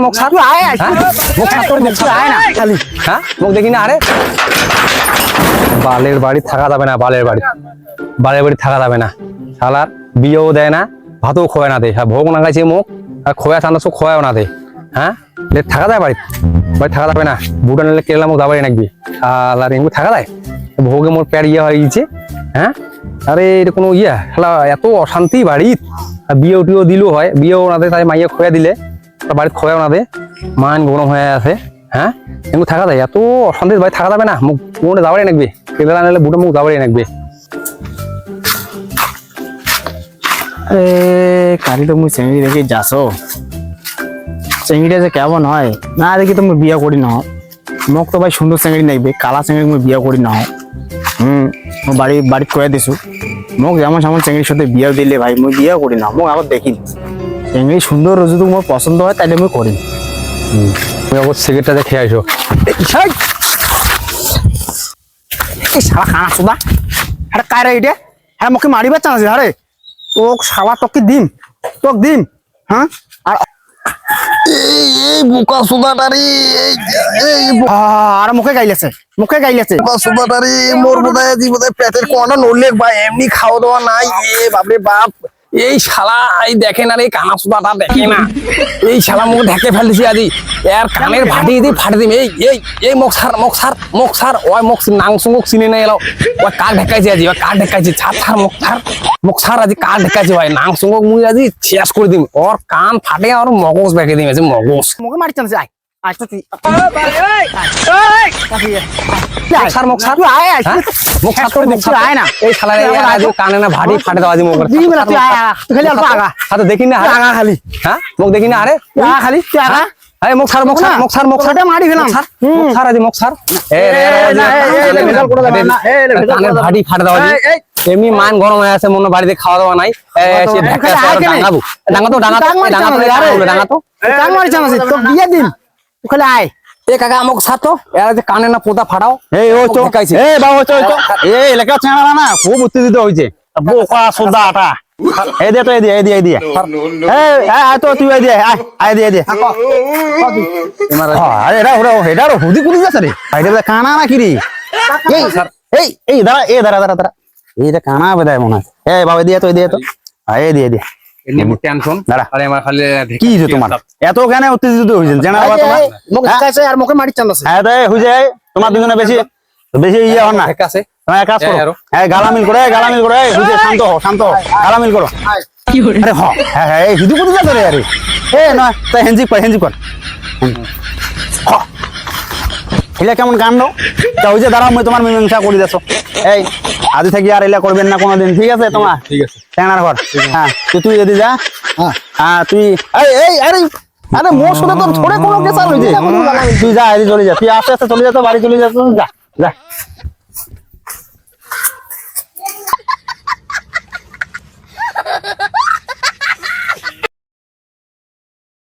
মুখ ছাড় আয় মুখ ছাড় তোর মুখ আয় না খালি হ্যাঁ মুখ দেখি না আরে বালের বাড়ি থাকা যাবে না বালের বাড়ি থাকা যাবে না শালার বিয়েও দেয় না ভাতও খোয়া না দে ভোগ না গাইছে মুখ আর খোয়া চান্দা সব খোয়াও না দে হ্যাঁ থাকা যায় বাড়ি থাকা যাবে না বুটা নিলে কেরলা মুখ যাবে নাকি শালার এমনি থাকা যায় ভোগে মোর প্যার ইয়ে হয়ে গেছে হ্যাঁ আরে এটা কোনো ইয়া শালা এত অশান্তি বাড়ি বিয়ে টিও দিলেও হয় বিয়েও না দে তাই মাইয়া খোয়া দিলে বাড়িতে খোয়াও না দে মান গরম হয়ে আছে হ্যাঁ এমনি থাকা যায় এত অশান্তির বাড়ি থাকা যাবে না মুখ মোটে যাবারই নাকবে কেরলা নিলে বুটা মুখ যাবারই নাকবে আরে কালি তো মুই চেঙ্গি দেখি যাসো চেঙ্গিটা যে কেমন হয় না দেখি তো মুই বিয়া করি না মোক তো ভাই সুন্দর চেঙ্গি নাকবে কালা চেঙ্গি মুই বিয়া করি না মই বাড়ি করে দিছো মোক যেমন সেমন চেঙ্গির সাথে বিয়া দিলে ভাই মুই বিয়া করি না মোক আবার দেখি চেঙ্গি সুন্দর যদি মোর পছন্দ হয় তাহলে মুই করি তুমি আবার সিগারেটটা দেখে আইসো এই শালা খানা সুদা আরে কায়রা এটা হ্যাঁ মুখে মারিবার চান্স আছে আরে তোক শালা তোকে দিম হ্যাঁ আর এই বোকা সুদাটারি আর মুখে গাইলেছে বোকা সুদাটারি মোর বোধহয় পেটের কোয়াটা নড়লে বা এমনি খাওয়া দাওয়া নাই বাপরে বাপ এই শালা এই দেখেন আর এই কানা সুদাটা দেখে না এই শালা মুখ ঢেকে ফেলছি আজি এর কানের ভাটি দিয়ে ফাটে দিম এই মুখ ছাড় ওই মুখ নাংস মুখ চিনে নাই এলো ওই কাক ঢেকাইছে আজি ওই কাক ঢেকাইছে ছাড় মুখ ছাড় আজি কাক ঢেকাইছে ভাই নাংস মুখ মুই আজি শেষ করে দিম ওর কান ফাটে আর মগজ বেঁকে দিম মগজ মুখে মারি চান্স আয় আয় তো তুই মুখ ছাড় তোর মুখ ছাড় আয় না এই শালা কানে না ভাটি ফাটে দাও আজি মুখ তুই আয় খালি অল্প আগা হাতে দেখি না আগা খালি হ্যাঁ মুখ দেখি না আরে আগা খালি তুই আগা আরে মুখ ছাড় মারি ফেলাম মুখ ছাড় আজি মুখ ছাড় কানের ভাটি ফাটে দাও আজি এমনি মান গরম হয়ে আছে মনে বাড়িতে খাওয়া দাওয়া নাই সে ডাঙাবো ডাঙা তো কান মারি চান্স তো বিয়ে দিন ওখানে আয় এ কাকা মুখ ছাড় তো এরা যে কানে না পোতা ফাটাও এই ও তো ঢেকাইছে এই বাবা তো এই এলাকা চেনা না খুব উত্তেজিত হইছে বোকা সুদাটা এই দে তো এই দিয়ে এই তো তুই এই দিয়ে আয় দিয়ে আরে এটা হুদি কুদি যাচ্ছে রে আইডা কানা না কি রে এই দাঁড়া এইটা কানা বেদায় মনে হয় এই বাবা দিয়ে তো এই দিয়ে এমনি টেনশন আরে আমার খালি কি যে তোমার এত কেন উত্তেজিত হইছেন জানা বাবা তোমার মুখ কাছে আর মুখে মারি চান্স আছে হ্যাঁ তাই হই যায় তোমার দুজনে বেশি ইয়ে হন না ঠিক আছে তুমি এক কাজ করো হ্যাঁ গালামিল করে হই যায় শান্ত হও গালামিল করো কি করে আরে হ্যাঁ এই হিদু কুদু যাবে রে আরে এ না তাই হেনজি কর এলা কেমন গান দাও তা ওই যে দাঁড়াও মই তোমার মীমাংসা করে দেছো এই আজ থেকে আর এলা করবেন না কোনোদিন ঠিক আছে তোমার ঠিক আছে ট্যাংরার ঘর হ্যাঁ তুই এদি যা হ্যাঁ তুই আরে মোর সাথে তোর ছোড়ে কোনো কেসার হইছে তুই যা এদি চলে যা তুই আস্তে আস্তে চলে যা তো বাড়ি চলে যা যা